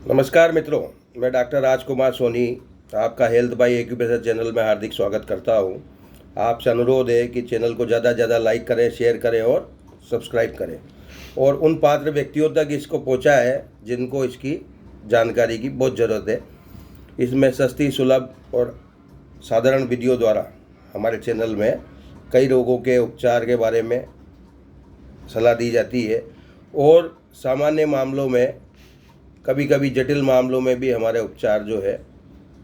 नमस्कार मित्रों, मैं डॉक्टर राजकुमार सोनी आपका हेल्थ बाय एक्यूप्रेशर चैनल में हार्दिक स्वागत करता हूं। आपसे अनुरोध है कि चैनल को ज़्यादा से ज़्यादा लाइक करें, शेयर करें और सब्सक्राइब करें और उन पात्र व्यक्तियों तक इसको पहुंचाएं जिनको इसकी जानकारी की बहुत ज़रूरत है। इसमें सस्ती, सुलभ और साधारण वीडियो द्वारा हमारे चैनल में कई रोगों के उपचार के बारे में सलाह दी जाती है और सामान्य मामलों में, कभी कभी जटिल मामलों में भी हमारे उपचार जो है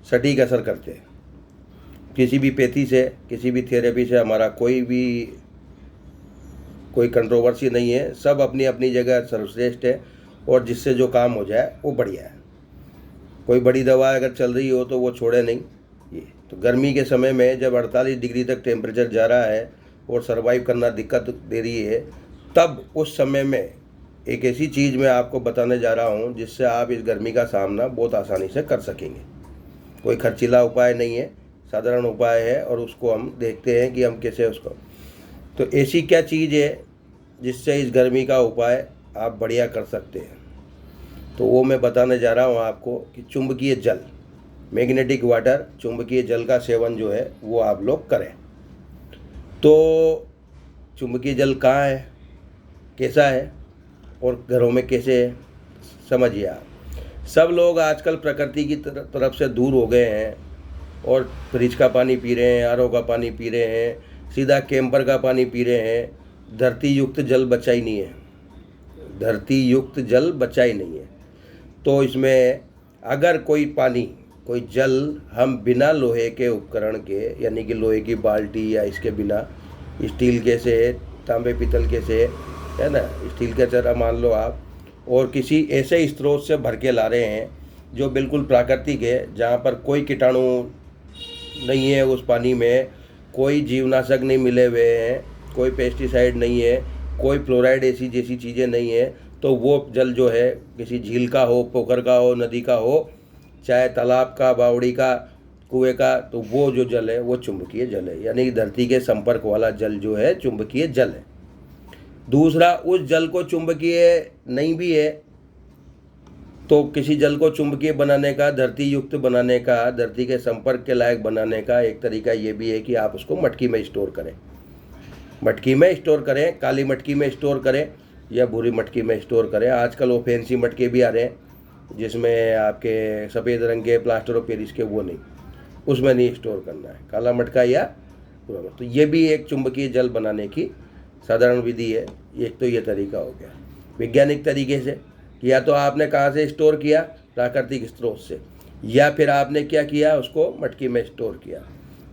सटीक असर करते हैं। किसी भी पैथी से, किसी भी थेरेपी से हमारा कोई कंट्रोवर्सी नहीं है। सब अपनी अपनी जगह सर्वश्रेष्ठ है और जिससे जो काम हो जाए वो बढ़िया है। कोई बड़ी दवा अगर चल रही हो तो वो छोड़े नहीं। ये तो गर्मी के समय में जब 48 डिग्री तक टेम्परेचर जा रहा है और सर्वाइव करना दिक्कत दे रही है, तब उस समय में एक ऐसी चीज़ मैं आपको बताने जा रहा हूँ जिससे आप इस गर्मी का सामना बहुत आसानी से कर सकेंगे। कोई खर्चीला उपाय नहीं है, साधारण उपाय है और उसको हम देखते हैं कि हम कैसे उसको। तो ऐसी क्या चीज़ है जिससे इस गर्मी का उपाय आप बढ़िया कर सकते हैं, तो वो मैं बताने जा रहा हूँ आपको कि चुंबकीय जल, मैग्नेटिक वाटर, चुंबकीय जल का सेवन जो है वो आप लोग करें। तो चुंबकीय जल कहाँ है, कैसा है और घरों में कैसे है, समझिए आप। सब लोग आजकल प्रकृति की तरफ से दूर हो गए हैं और फ्रिज का पानी पी रहे हैं, आरओ का पानी पी रहे हैं, सीधा कैंपर का पानी पी रहे हैं। धरती युक्त जल बचा ही नहीं है, धरती युक्त जल बचा ही नहीं है। तो इसमें अगर कोई पानी, कोई जल हम बिना लोहे के उपकरण के, यानी कि लोहे की बाल्टी या इसके बिना, स्टील के से, तांबे पीतल के से, है ना, स्टील के तरह मान लो आप, और किसी ऐसे स्रोत से भर के ला रहे हैं जो बिल्कुल प्राकृतिक है, जहाँ पर कोई कीटाणु नहीं है, उस पानी में कोई जीवनाशक नहीं मिले हुए हैं, कोई पेस्टिसाइड नहीं है, कोई फ्लोराइड ऐसी जैसी चीज़ें नहीं है, तो वो जल जो है किसी झील का हो, पोखर का हो, नदी का हो, चाहे तालाब का, बावड़ी का, कुएं का, तो वो जो जल है वो चुंबकीय जल है, यानी धरती के संपर्क वाला जल जो है चुंबकीय जल है। दूसरा, उस जल को चुंबकीय नहीं भी है तो किसी जल को चुंबकीय बनाने का, धरती युक्त बनाने का, धरती के संपर्क के लायक बनाने का एक तरीका ये भी है कि आप उसको मटकी में स्टोर करें। मटकी में स्टोर करें, काली मटकी में स्टोर करें या भूरी मटकी में स्टोर करें। आजकल वो फैंसी मटके भी आ रहे हैं जिसमें आपके सफ़ेद रंग के प्लास्टर ऑफ पेरिस के, वो नहीं, उसमें नहीं स्टोर करना है, काला मटका या पूरा। तो ये भी एक चुंबकीय जल बनाने की साधारण विधि है। एक तो ये तरीका हो गया वैज्ञानिक तरीके से, या तो आपने कहाँ से स्टोर किया, प्राकृतिक स्रोत से, या फिर आपने क्या किया, उसको मटकी में स्टोर किया।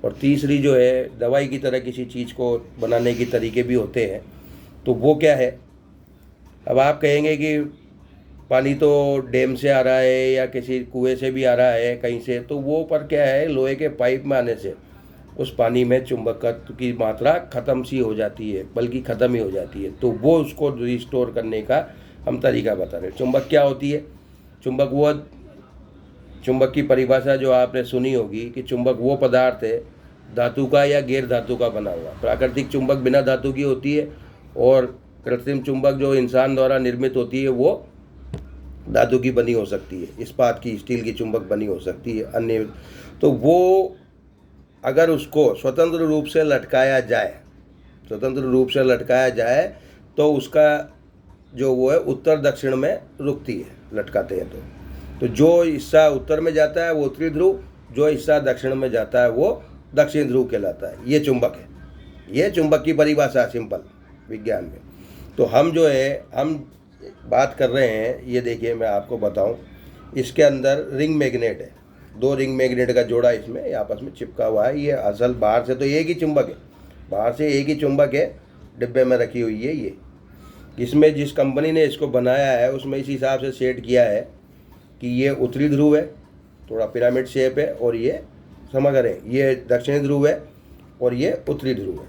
और तीसरी जो है, दवाई की तरह किसी चीज़ को बनाने के तरीके भी होते हैं। तो वो क्या है, अब आप कहेंगे कि पानी तो डैम से आ रहा है या किसी कुएं से भी आ रहा है कहीं से, तो वो पर क्या है, लोहे के पाइप में आने से उस पानी में चुंबकत्व की मात्रा ख़त्म सी हो जाती है, बल्कि ख़त्म ही हो जाती है। तो वो उसको रिस्टोर करने का हम तरीका बता रहे हैं। चुंबक क्या होती है? चुंबक वो, चुंबक की परिभाषा जो आपने सुनी होगी कि चुंबक वो पदार्थ है, धातु का या गैर धातु का बना हुआ। प्राकृतिक चुंबक बिना धातु की होती है और कृत्रिम चुंबक जो इंसान द्वारा निर्मित होती है वो धातु की बनी हो सकती है, इस्पात की, स्टील की चुंबक बनी हो सकती है, अन्य। तो वो अगर उसको स्वतंत्र रूप से लटकाया जाए, स्वतंत्र रूप से लटकाया जाए तो उसका जो वो है उत्तर दक्षिण में रुकती है, लटकाते हैं तो जो हिस्सा उत्तर में जाता है वो उत्तरी ध्रुव, जो हिस्सा दक्षिण में जाता है वो दक्षिण ध्रुव कहलाता है। ये चुंबक है, ये चुंबक की परिभाषा सिंपल विज्ञान में। तो हम जो है, हम बात कर रहे हैं, ये देखिए मैं आपको बताऊं, इसके अंदर रिंग मैग्नेट है, दो रिंग मैग्नेट का जोड़ा इसमें आपस में चिपका हुआ है। ये असल बाहर से तो एक ही चुंबक है, बाहर से एक ही चुंबक है, डिब्बे में रखी हुई है ये। इसमें जिस कंपनी ने इसको बनाया है उसमें इस हिसाब से सेट किया है कि ये उत्तरी ध्रुव है, थोड़ा पिरामिड शेप है, और ये समग्र है, ये दक्षिणी ध्रुव है और ये उत्तरी ध्रुव है।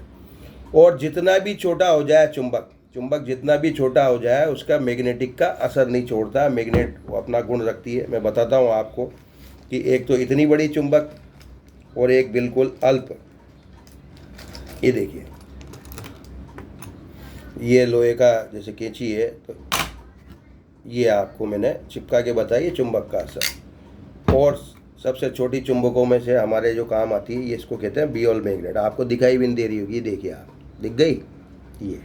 और जितना भी छोटा हो जाए चुंबक, चुंबक जितना भी छोटा हो जाए उसका मैग्नेटिक का असर नहीं छोड़ता। मैग्नेट अपना गुण रखती है। मैं बताता हूँ आपको कि एक तो इतनी बड़ी चुंबक और एक बिल्कुल अल्प। ये देखिए, ये लोहे का जैसे कैंची है, तो ये आपको मैंने चिपका के बताई चुंबक का असर। और सबसे छोटी चुंबकों में से हमारे जो काम आती है, ये इसको कहते हैं बियोल मैग्नेट। आपको दिखाई भी नहीं दे रही होगी, देखिए आप, दिख गई ये।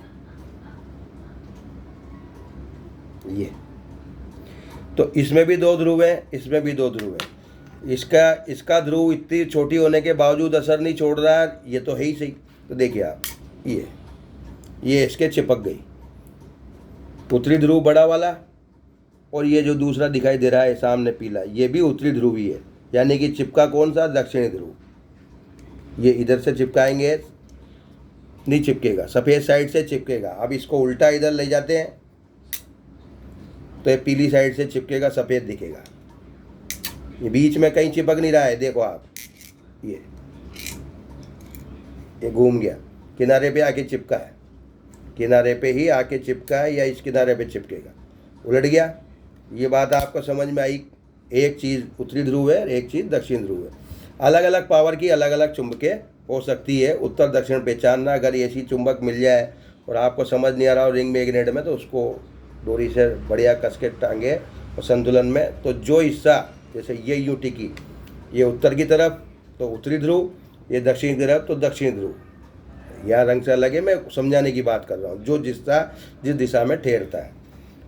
तो इसमें भी 2 ध्रुव हैं, इसमें भी 2 ध्रुव हैं। इसका ध्रुव इतनी छोटी होने के बावजूद असर नहीं छोड़ रहा है, ये तो है ही सही। तो देखिए आप, ये इसके चिपक गई, उत्तरी ध्रुव बड़ा वाला, और ये जो दूसरा दिखाई दे रहा है सामने पीला, ये भी उत्तरी ध्रुव ही है, यानी कि चिपका कौन सा, दक्षिणी ध्रुव। ये इधर से चिपकाएंगे नहीं चिपकेगा, सफ़ेद साइड से चिपकेगा। अब इसको उल्टा इधर ले जाते हैं तो ये पीली साइड से चिपकेगा, सफ़ेद दिखेगा। ये बीच में कहीं चिपक नहीं रहा है, देखो आप, ये घूम गया, किनारे पे आके चिपका है, किनारे पे ही आके चिपका है, या इस किनारे पे चिपकेगा, उलट गया। ये बात आपको समझ में आई। एक चीज़ उत्तरी ध्रुव है, एक चीज़ दक्षिण ध्रुव है। अलग अलग पावर की अलग अलग चुंबकें हो सकती है, उत्तर दक्षिण पहचानना। अगर ऐसी चुंबक मिल जाए और आपको समझ नहीं आ रहा हो रिंग मैग्नेट में, तो उसको डोरी से बढ़िया कस के टांगे और संतुलन में, तो जो हिस्सा, जैसे ये यूं टिकी, ये उत्तर की तरफ तो उत्तरी ध्रुव, ये दक्षिण की तरफ तो दक्षिण ध्रुव। यहाँ रंग से अलग है, मैं समझाने की बात कर रहा हूँ, जो जिस दिशा में ठहरता है।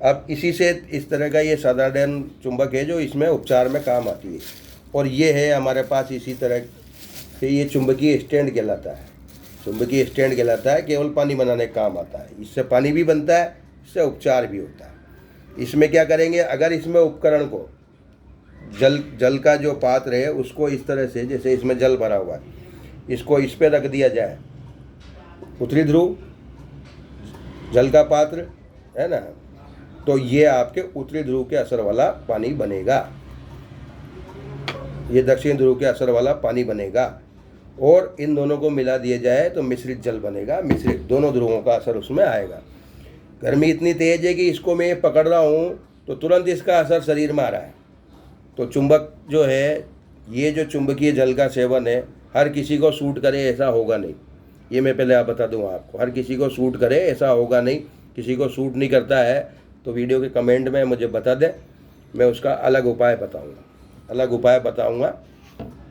अब इसी से इस तरह का ये साधारण चुंबक है जो इसमें उपचार में काम आती है। और ये है हमारे पास इसी तरह से, ये चुंबकीय स्टैंड कहलाता है। चुंबकीय स्टैंड कहलाता है, केवल पानी बनाने का काम आता है। इससे पानी भी बनता है, इससे उपचार भी होता है। इसमें क्या करेंगे, अगर इसमें उपकरण को जल का जो पात्र है उसको इस तरह से, जैसे इसमें जल भरा हुआ है, इसको इस पर रख दिया जाए, उत्तरी ध्रुव जल का पात्र है ना, तो ये आपके उत्तरी ध्रुव के असर वाला पानी बनेगा, ये दक्षिण ध्रुव के असर वाला पानी बनेगा। और इन दोनों को मिला दिया जाए तो मिश्रित जल बनेगा, मिश्रित दोनों ध्रुवों का असर उसमें आएगा। गर्मी इतनी तेज है कि इसको मैं पकड़ रहा हूँ तो तुरंत इसका असर शरीर में आ रहा है। तो चुंबक जो है, ये जो चुंबकीय जल का सेवन है, हर किसी को सूट करे ऐसा होगा नहीं। ये मैं पहले आप बता दूँ आपको, हर किसी को सूट करे ऐसा होगा नहीं। किसी को सूट नहीं करता है तो वीडियो के कमेंट में मुझे बता दें, मैं उसका अलग उपाय बताऊंगा।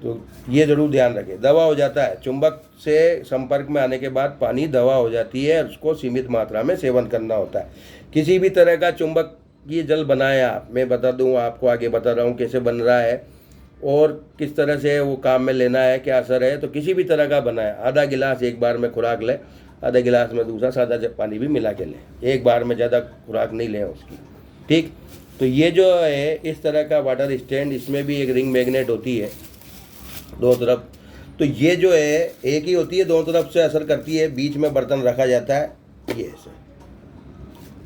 तो ये ज़रूर ध्यान रखें। दवा हो जाता है, चुंबक से संपर्क में आने के बाद पानी दवा हो जाती है, उसको सीमित मात्रा में सेवन करना होता है। किसी भी तरह का चुंबक ये जल बनाए आप, मैं बता दूँ आपको, आगे बता रहा हूँ कैसे बन रहा है और किस तरह से वो काम में लेना है, क्या असर है। तो किसी भी तरह का बनाए, आधा गिलास एक बार में खुराक ले, आधा गिलास में दूसरा सादा पानी भी मिला के लें, एक बार में ज़्यादा खुराक नहीं लें उसकी, ठीक। तो ये जो है इस तरह का वाटर स्टैंड, इसमें भी एक रिंग मैग्नेट होती है 2 तरफ। तो ये जो है एक ही होती है, 2 तरफ से असर करती है। बीच में बर्तन रखा जाता है, ये ऐसे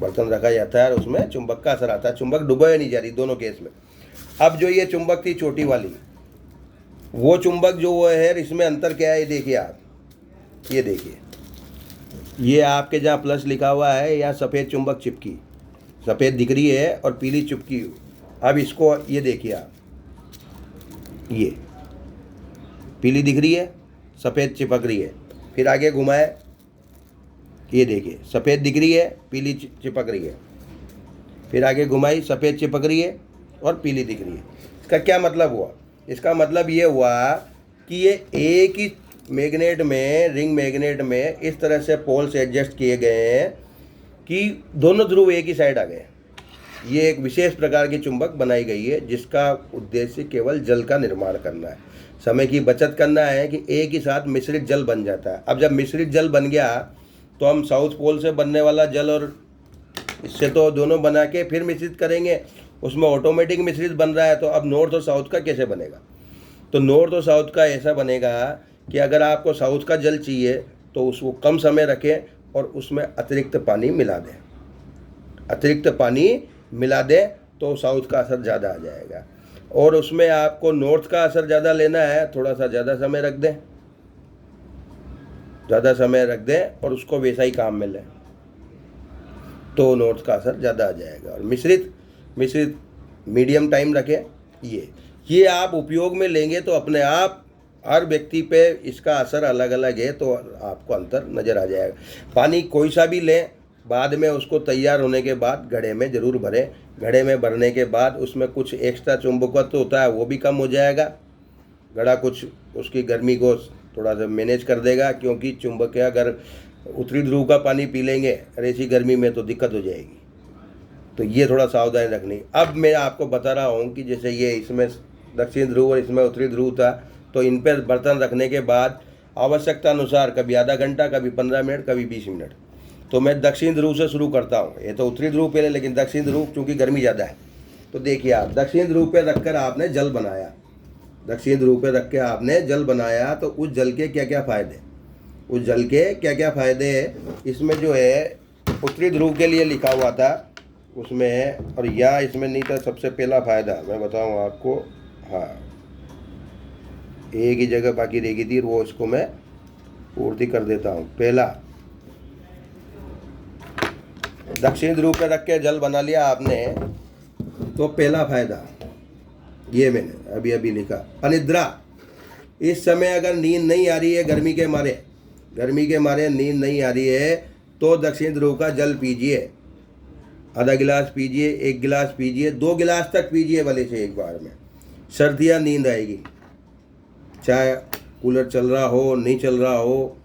बर्तन रखा जाता है और उसमें चुंबक का असर आता है। चुंबक डुबोया नहीं जा रही दोनों केस में। अब जो ये चुंबक थी छोटी वाली, वो चुंबक जो वो है, इसमें अंतर क्या है, ये देखिए आप, ये देखिए, ये आपके जहाँ प्लस लिखा हुआ है, यहाँ सफ़ेद चुंबक चिपकी, सफ़ेद दिख रही है और पीली चिपकी। अब इसको ये देखिए आप, ये पीली दिख रही है, सफ़ेद चिपक रही है। फिर आगे घुमाए, ये देखिए सफ़ेद दिख रही है, पीली चिपक रही है। फिर आगे घुमाई, सफ़ेद चिपक रही है और पीली दिख रही है। इसका क्या मतलब हुआ? इसका मतलब ये हुआ कि ये एक ही मैग्नेट में, रिंग मैग्नेट में इस तरह से पोल्स एडजस्ट किए गए हैं कि दोनों ध्रुव एक ही साइड आ गए। ये एक विशेष प्रकार की चुंबक बनाई गई है जिसका उद्देश्य केवल जल का निर्माण करना है, समय की बचत करना है कि एक ही साथ मिश्रित जल बन जाता है। अब जब मिश्रित जल बन गया तो हम साउथ पोल से बनने वाला जल और इससे तो दोनों बना के फिर मिश्रित करेंगे, उसमें ऑटोमेटिक मिश्रित बन रहा है। तो अब नॉर्थ और साउथ का कैसे बनेगा? तो नॉर्थ और साउथ का ऐसा बनेगा कि अगर आपको साउथ का जल चाहिए तो उसको कम समय रखें और उसमें अतिरिक्त पानी मिला दें, अतिरिक्त पानी मिला दें तो साउथ का असर ज़्यादा आ जाएगा। और उसमें आपको नॉर्थ का असर ज़्यादा लेना है, थोड़ा सा ज़्यादा समय रख दें, ज़्यादा समय रख दें और उसको वैसा ही काम में लें तो नॉर्थ का असर ज़्यादा आ जाएगा। और मिश्रित मीडियम टाइम रखें। ये आप उपयोग में लेंगे तो अपने आप हर व्यक्ति पे इसका असर अलग अलग है, तो आपको अंतर नज़र आ जाएगा। पानी कोई सा भी लें, बाद में उसको तैयार होने के बाद घड़े में ज़रूर भरें। घड़े में भरने के बाद उसमें कुछ एक्स्ट्रा चुंबकत्व होता है वो भी कम हो जाएगा। घड़ा कुछ उसकी गर्मी को थोड़ा सा मैनेज कर देगा, क्योंकि चुंबक अगर उत्तरी ध्रुव का पानी पी लेंगे और ऐसी गर्मी में तो दिक्कत हो जाएगी। तो ये थोड़ा सावधानी रखनी। अब मैं आपको बता रहा हूँ कि जैसे ये इसमें दक्षिण ध्रुव और इसमें उत्तरी ध्रुव था, तो इन पर बर्तन रखने के बाद आवश्यकता अनुसार कभी आधा घंटा, कभी 15 मिनट, कभी 20 मिनट। तो मैं दक्षिण ध्रुव से शुरू करता हूँ। ये तो उत्तरी ध्रुव पहले, लेकिन दक्षिण ध्रुव चूँकि गर्मी ज़्यादा है। तो देखिए आप दक्षिण ध्रुव पे रखकर आपने जल बनाया, दक्षिण ध्रुव पे रख के आपने जल बनाया, तो उस जल के क्या क्या फ़ायदे, उस जल के क्या क्या फ़ायदे इसमें जो है उत्तरी ध्रुव के लिए लिखा हुआ था उसमें है, और यहाँ इसमें नहीं था। सबसे पहला फ़ायदा मैं बताऊँ आपको, हाँ एक ही जगह बाकी रह गई थी, वो इसको मैं पूर्ति कर देता हूँ। पहला, दक्षिण ध्रुव पे रख के जल बना लिया आपने, तो पहला फायदा ये मैंने अभी अभी लिखा, अनिद्रा। इस समय अगर नींद नहीं आ रही है, गर्मी के मारे नींद नहीं आ रही है, तो दक्षिण ध्रुव का जल पीजिए। आधा गिलास पीजिए, 1 गिलास पीजिए, 2 गिलास तक पीजिए भले से एक बार में। सर्दियाँ नींद आएगी, चाहे कूलर चल रहा हो नहीं चल रहा हो,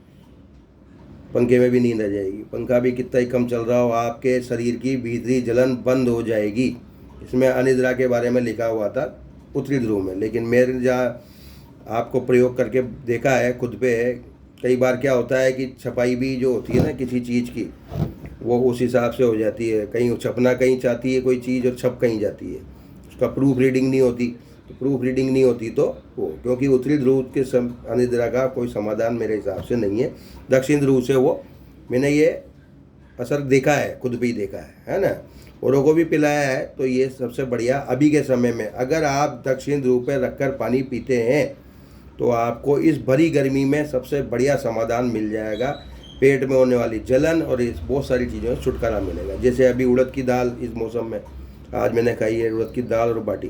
पंखे में भी नींद आ जाएगी। पंखा भी कितना ही कम चल रहा हो, आपके शरीर की भीतरी जलन बंद हो जाएगी। इसमें अनिद्रा के बारे में लिखा हुआ था उत्तरी ध्रुव में, लेकिन मेरे जहाँ आपको प्रयोग करके देखा है खुद पे, कई बार क्या होता है कि छपाई भी जो होती है ना किसी चीज़ की, वो उस हिसाब से हो जाती है। कहीं छपना कहीं चाहती है कोई चीज़ और छप कहीं जाती है, उसका प्रूफ रीडिंग नहीं होती। तो प्रूफ रीडिंग नहीं होती तो वो, क्योंकि उत्तरी ध्रुव के अनिद्रा का कोई समाधान मेरे हिसाब से नहीं है। दक्षिण ध्रुव से वो मैंने ये असर देखा है, खुद भी देखा है ना, औरों को भी पिलाया है। तो ये सबसे बढ़िया अभी के समय में, अगर आप दक्षिण ध्रुव पर रखकर पानी पीते हैं तो आपको इस भरी गर्मी में सबसे बढ़िया समाधान मिल जाएगा। पेट में होने वाली जलन और इस बहुत सारी चीज़ों से छुटकारा मिलेगा। जैसे अभी उड़द की दाल इस मौसम में आज मैंने खाई है, उड़द की दाल और बाटी,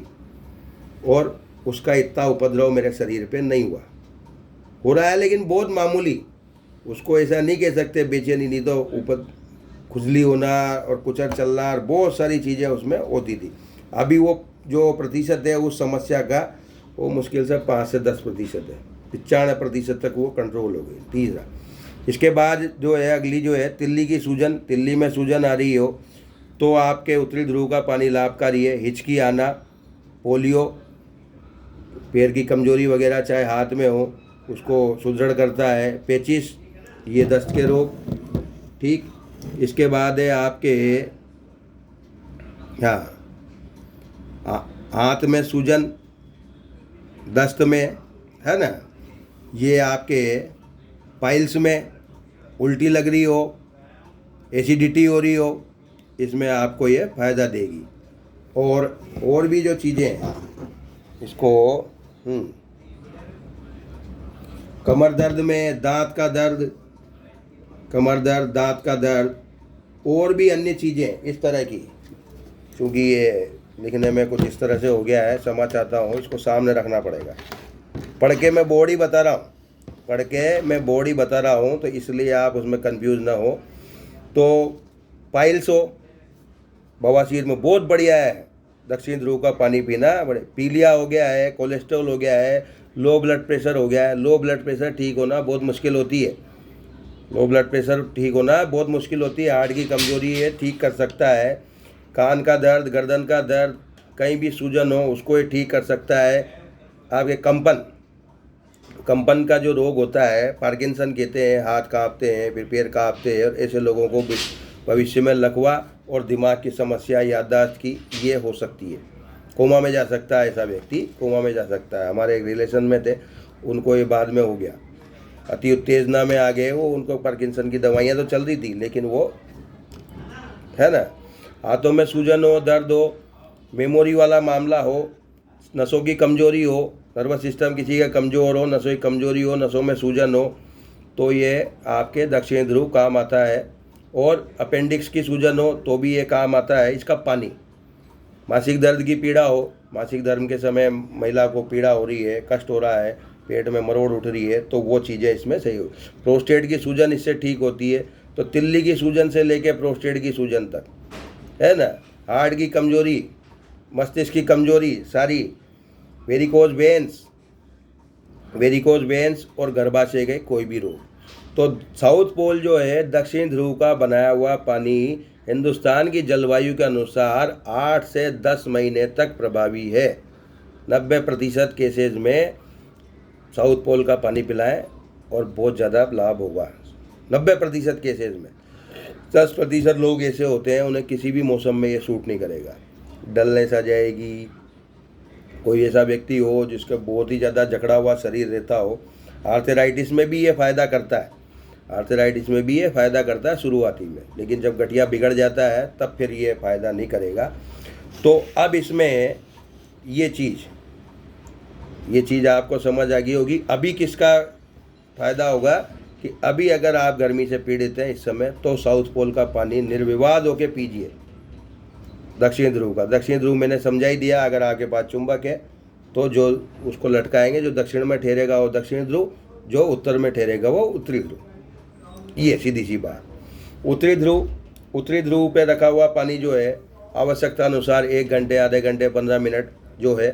और उसका इतना उपद्रव मेरे शरीर पे नहीं हुआ। हो रहा है लेकिन बहुत मामूली, उसको ऐसा नहीं कह सकते बेचैनी, नहीं तो ऊपर खुजली होना और कुचर चलना और बहुत सारी चीज़ें उसमें होती थी। अभी वो जो प्रतिशत है उस समस्या का, वो मुश्किल से 5 से 10% है, 95% तक वो कंट्रोल हो गई। तीसरा, इसके बाद जो है अगली जो है तिल्ली की सूजन, तिल्ली में सूजन आ रही हो तो आपके उत्तरी ध्रुव का पानी लाभकारी है। हिचकी आना, पोलियो, पैर की कमजोरी वगैरह चाहे हाथ में हो उसको सुदृढ़ करता है। पेचिस, ये दस्त के रोग, ठीक। इसके बाद है आपके हाथ में सूजन, दस्त में, है ना, ये आपके पाइल्स में उल्टी लग रही हो, एसिडिटी हो रही हो, इसमें आपको ये फ़ायदा देगी। और भी जो चीज़ें हैं इसको, कमर दर्द में, दांत का दर्द, कमर दर्द, दांत का दर्द, और भी अन्य चीज़ें इस तरह की, क्योंकि ये लिखने में कुछ इस तरह से हो गया है, क्षमा चाहता हूँ, इसको सामने रखना पड़ेगा। पढ़ के मैं बॉडी बता रहा हूँ, तो इसलिए आप उसमें कंफ्यूज ना हो। तो पाइल्स हो, बवासीर में बहुत बढ़िया है दक्षिण ध्रुव का पानी पीना। बड़े पीलिया हो गया है, कोलेस्ट्रॉल हो गया है, लो ब्लड प्रेशर हो गया है। लो ब्लड प्रेशर ठीक होना बहुत मुश्किल होती है, लो ब्लड प्रेशर ठीक होना बहुत मुश्किल होती है। हार्ट की कमजोरी है, ठीक कर सकता है। कान का दर्द, गर्दन का दर्द, कहीं भी सूजन हो उसको ये ठीक कर सकता है। आपके कंपन का जो रोग होता है, पार्किंसन कहते हैं, हाथ कांपते हैं, फिर पैर कांपते हैं, और ऐसे लोगों को भविष्य में लकवा और दिमाग की समस्या, याददाश्त की, ये हो सकती है। कोमा में जा सकता है, ऐसा व्यक्ति कोमा में जा सकता है। हमारे एक रिलेशन में थे, उनको ये बाद में हो गया, अति उत्तेजना में आ गए वो। उनको पार्किंसन की दवाइयाँ तो चल रही थी, लेकिन वो, है ना, हाथों में सूजन हो, दर्द हो, मेमोरी वाला मामला हो, नसों की कमजोरी हो, नर्वस सिस्टम किसी का कमज़ोर हो, नसों की कमजोरी हो, नसों में सूजन हो, तो ये आपके दक्षिण ध्रुव काम आता है। और अपेंडिक्स की सूजन हो तो भी ये काम आता है इसका पानी। मासिक दर्द की पीड़ा हो, मासिक धर्म के समय महिला को पीड़ा हो रही है, कष्ट हो रहा है, पेट में मरोड़ उठ रही है, तो वो चीज़ें इसमें सही हो। प्रोस्टेट की सूजन इससे ठीक होती है। तो तिल्ली की सूजन से लेके प्रोस्टेट की सूजन तक, है ना, हार्ट की कमजोरी, मस्तिष्क की कमजोरी सारी, वेरिकोज वेन्स और गर्भाशय के कोई भी रोग। तो साउथ पोल जो है, दक्षिण ध्रुव का बनाया हुआ पानी हिंदुस्तान की जलवायु के अनुसार 8 से 10 महीने तक प्रभावी है। 90% केसेज में साउथ पोल का पानी पिलाएं और बहुत ज़्यादा लाभ होगा। 90% केसेज में। 10% लोग ऐसे होते हैं उन्हें किसी भी मौसम में ये सूट नहीं करेगा, डलनेस आ जाएगी। कोई ऐसा व्यक्ति हो जिसका बहुत ही ज़्यादा जकड़ा हुआ शरीर रहता हो, आर्थराइटिस में भी ये फ़ायदा करता है, शुरुआती में, लेकिन जब गठिया बिगड़ जाता है तब फिर ये फ़ायदा नहीं करेगा। तो अब इसमें ये चीज़ आपको समझ आ गई होगी। अभी किसका फ़ायदा होगा कि अभी अगर आप गर्मी से पीड़ित हैं इस समय, तो साउथ पोल का पानी निर्विवाद होके पीजिए। दक्षिण ध्रुव मैंने समझा ही दिया। अगर आपके पास चुंबक है तो जो उसको लटकाएंगे, जो दक्षिण में ठहरेगा वो दक्षिण ध्रुव, जो उत्तर में ठहरेगा वो उत्तरी ध्रुव। ये सीधी सी बात। उत्तरी ध्रुव पे रखा हुआ पानी जो है, आवश्यकता अनुसार 1 घंटे, आधे घंटे, 15 मिनट जो है,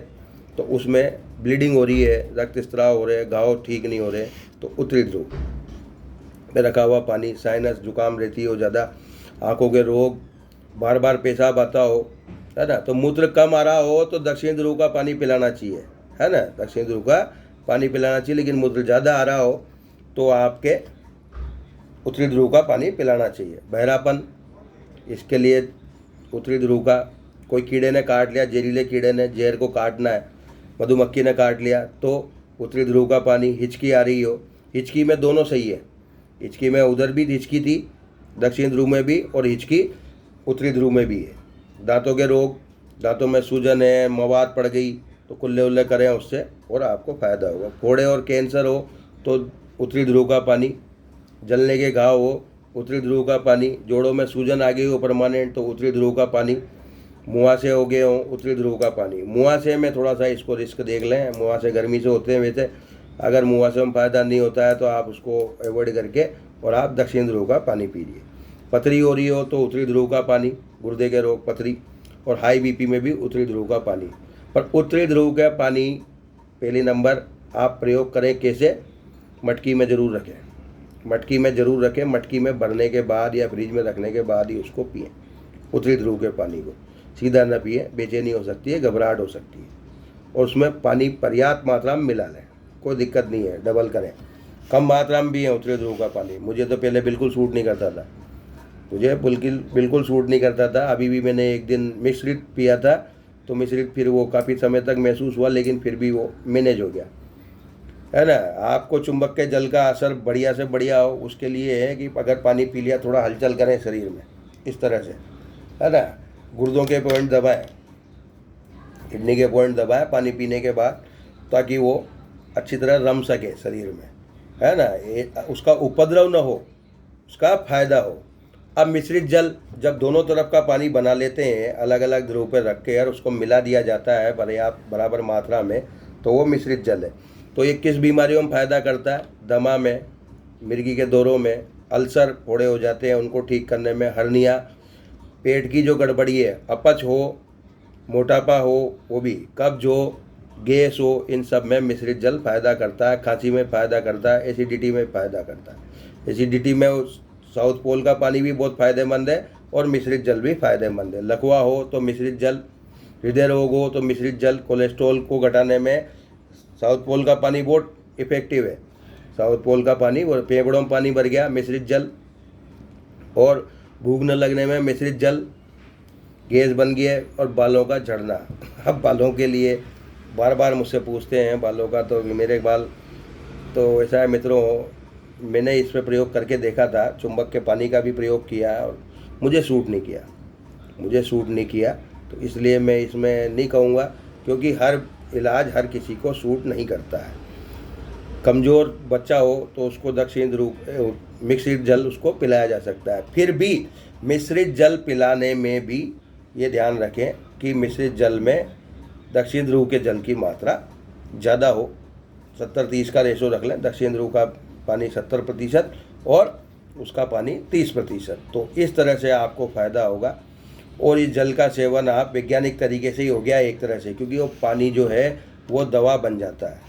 तो उसमें ब्लीडिंग हो रही है, रक्त स्त्राव हो रहे हैं, घाव ठीक नहीं हो रहे, तो उत्तरी ध्रुव पे रखा हुआ पानी, साइनस जुकाम रहती हो ज़्यादा, आँखों के रोग, बार बार पेशाब आता हो, है ना, तो मूत्र कम आ रहा हो, तो दक्षिण ध्रुव का पानी पिलाना चाहिए, है ना, दक्षिण ध्रुव का पानी पिलाना चाहिए। लेकिन मूत्र ज़्यादा आ रहा हो तो आपके उत्तरी ध्रुव का पानी पिलाना चाहिए। बहरापन, इसके लिए उत्तरी ध्रुव का, कोई कीड़े ने काट लिया, जहरीले कीड़े ने, जहर को काटना है, मधुमक्खी ने काट लिया, तो उत्तरी ध्रुव का पानी। हिचकी आ रही हो, हिचकी में दोनों सही है, हिचकी में उधर भी हिचकी थी, दक्षिण ध्रुव में भी, और हिचकी उत्तरी ध्रुव में भी है। दांतों के रोग, दांतों में सूजन है, मवाद पड़ गई, तो कुल्ले उल्ले करें उससे और आपको फ़ायदा होगा। फोड़े और कैंसर हो तो उत्तरी ध्रुव का पानी, जलने के घाव हो उत्तरी ध्रुव का पानी, जोड़ों में सूजन आ गई हो परमानेंट तो उत्तरी ध्रुव का पानी, मुहासे हो गए हो उत्तरी ध्रुव का पानी। मुहासे में थोड़ा सा इसको रिस्क देख लें, मुहासे गर्मी से होते हैं वैसे, अगर मुहासे में फ़ायदा नहीं होता है तो आप उसको अवॉइड करके और आप दक्षिण ध्रुव का पानी पीजिए। पथरी हो रही हो तो उत्तरी ध्रुव का पानी, गुर्दे के रोग, पथरी, और हाई बीपी में भी उत्तरी ध्रुव का पानी। पर उत्तरी ध्रुव का पानी पहली नंबर आप प्रयोग करें कैसे, मटकी में ज़रूर रखें, मटकी में भरने के बाद या फ्रिज में रखने के बाद ही उसको पिएं। उत्तरी ध्रुव के पानी को सीधा न पिए, बेचैनी हो सकती है, घबराहट हो सकती है, और उसमें पानी पर्याप्त मात्रा में मिला लें, कोई दिक्कत नहीं है, डबल करें। कम मात्रा में भी है उत्तरी ध्रुव का पानी। मुझे तो पहले बिल्कुल सूट नहीं करता था, बिल्कुल सूट नहीं करता था। अभी भी मैंने एक दिन मिश्रित पिया था, तो मिश्रित फिर वो काफ़ी समय तक महसूस हुआ, लेकिन फिर भी वो मैनेज हो गया, है ना। आपको चुंबक के जल का असर बढ़िया से बढ़िया हो, उसके लिए है कि अगर पानी पी लिया, थोड़ा हलचल करें शरीर में, इस तरह से, है ना। गुर्दों के पॉइंट दबाएं, किडनी के पॉइंट दबाएं पानी पीने के बाद, ताकि वो अच्छी तरह रम सके शरीर में, है ना, उसका उपद्रव न हो, उसका फायदा हो। अब मिश्रित जल, जब दोनों तरफ का पानी बना लेते हैं, अलग अलग ध्रुव पर रख के और उसको मिला दिया जाता है बराबर मात्रा में, तो वो मिश्रित जल है। तो ये किस बीमारियों में फ़ायदा करता है, दमा में, मिर्गी के दौरों में, अल्सर फोड़े हो जाते हैं उनको ठीक करने में, हर्निया, पेट की जो गड़बड़ी है, अपच हो, मोटापा हो, वो भी, कब्ज हो, गैस हो, इन सब में मिश्रित जल फ़ायदा करता है। खांसी में फ़ायदा करता है, एसिडिटी में फ़ायदा करता है। एसिडिटी में साउथ पोल का पानी भी बहुत फ़ायदेमंद है और मिश्रित जल भी फ़ायदेमंद है। लकवा हो तो मिश्रित जल, हृदय रोग हो तो मिश्रित जल, कोलेस्ट्रॉल को घटाने में साउथ पोल का पानी बहुत इफ़ेक्टिव है। साउथ पोल का पानी, वो फेफड़ों में पानी भर गया, मिश्रित जल, और भूख न लगने में मिश्रित जल, गैस बन गई है, और बालों का झड़ना। अब बालों के लिए बार बार मुझसे पूछते हैं बालों का, तो मेरे बाल तो ऐसा है मित्रों, मैंने इस पर प्रयोग करके देखा था, चुंबक के पानी का भी प्रयोग किया और मुझे सूट नहीं किया, तो इसलिए मैं इसमें नहीं कहूँगा, क्योंकि हर इलाज हर किसी को सूट नहीं करता है। कमज़ोर बच्चा हो तो उसको दक्षिण ध्रुव मिश्रित जल उसको पिलाया जा सकता है। फिर भी मिश्रित जल पिलाने में भी ये ध्यान रखें कि मिश्रित जल में दक्षिण ध्रुव के जल की मात्रा ज़्यादा हो, 70-30 का रेशो रख लें, दक्षिण ध्रुव का पानी 70% और उसका पानी 30%। तो इस तरह से आपको फ़ायदा होगा। और इस जल का सेवन आप वैज्ञानिक तरीके से ही हो गया एक तरह से, क्योंकि वो पानी जो है वो दवा बन जाता है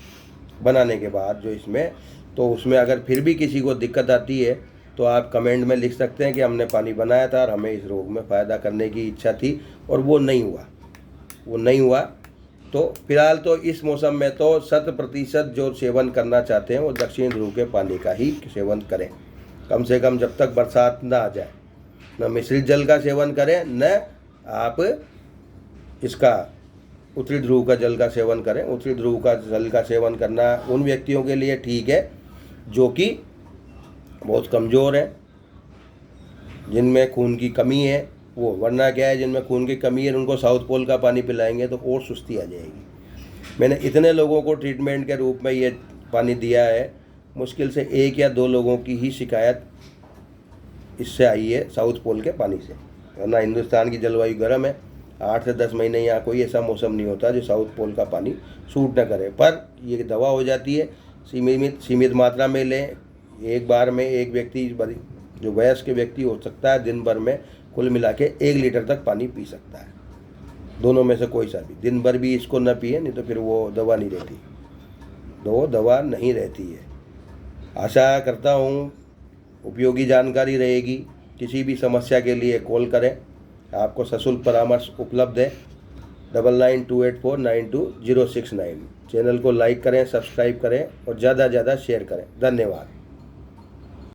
बनाने के बाद जो इसमें। तो उसमें अगर फिर भी किसी को दिक्कत आती है तो आप कमेंट में लिख सकते हैं कि हमने पानी बनाया था और हमें इस रोग में फ़ायदा करने की इच्छा थी और वो नहीं हुआ। तो फिलहाल तो इस मौसम में तो 100% जो सेवन करना चाहते हैं वो दक्षिण ध्रुव के पानी का ही सेवन करें, कम से कम जब तक बरसात ना आ जाए। न मिश्रित जल का सेवन करें, न आप इसका उत्तरी ध्रुव का जल का सेवन करें। उत्तरी ध्रुव का जल का सेवन करना उन व्यक्तियों के लिए ठीक है जो कि बहुत कमज़ोर हैं, जिनमें खून की कमी है वो। वरना क्या है, जिनमें खून की कमी है उनको साउथ पोल का पानी पिलाएंगे तो और सुस्ती आ जाएगी। मैंने इतने लोगों को ट्रीटमेंट के रूप में ये पानी दिया है, मुश्किल से 1 या 2 लोगों की ही शिकायत इससे आई है साउथ पोल के पानी से। वरना हिंदुस्तान की जलवायु गर्म है, 8 से 10 महीने यहाँ कोई ऐसा मौसम नहीं होता जो साउथ पोल का पानी सूट न करे। पर ये दवा हो जाती है, सीमित मात्रा में लें। एक बार में एक व्यक्ति, जो वयस्क व्यक्ति हो सकता है, दिन भर में कुल मिला के 1 लीटर तक पानी पी सकता है। दोनों में से कोई सा भी। दिन भर भी इसको न पिए, नहीं तो फिर वो दवा नहीं रहती है। आशा करता हूँ उपयोगी जानकारी रहेगी। किसी भी समस्या के लिए कॉल करें, आपको सशुल्क परामर्श उपलब्ध है। 9928492069। चैनल को लाइक करें, सब्सक्राइब करें और ज़्यादा से ज़्यादा शेयर करें। धन्यवाद।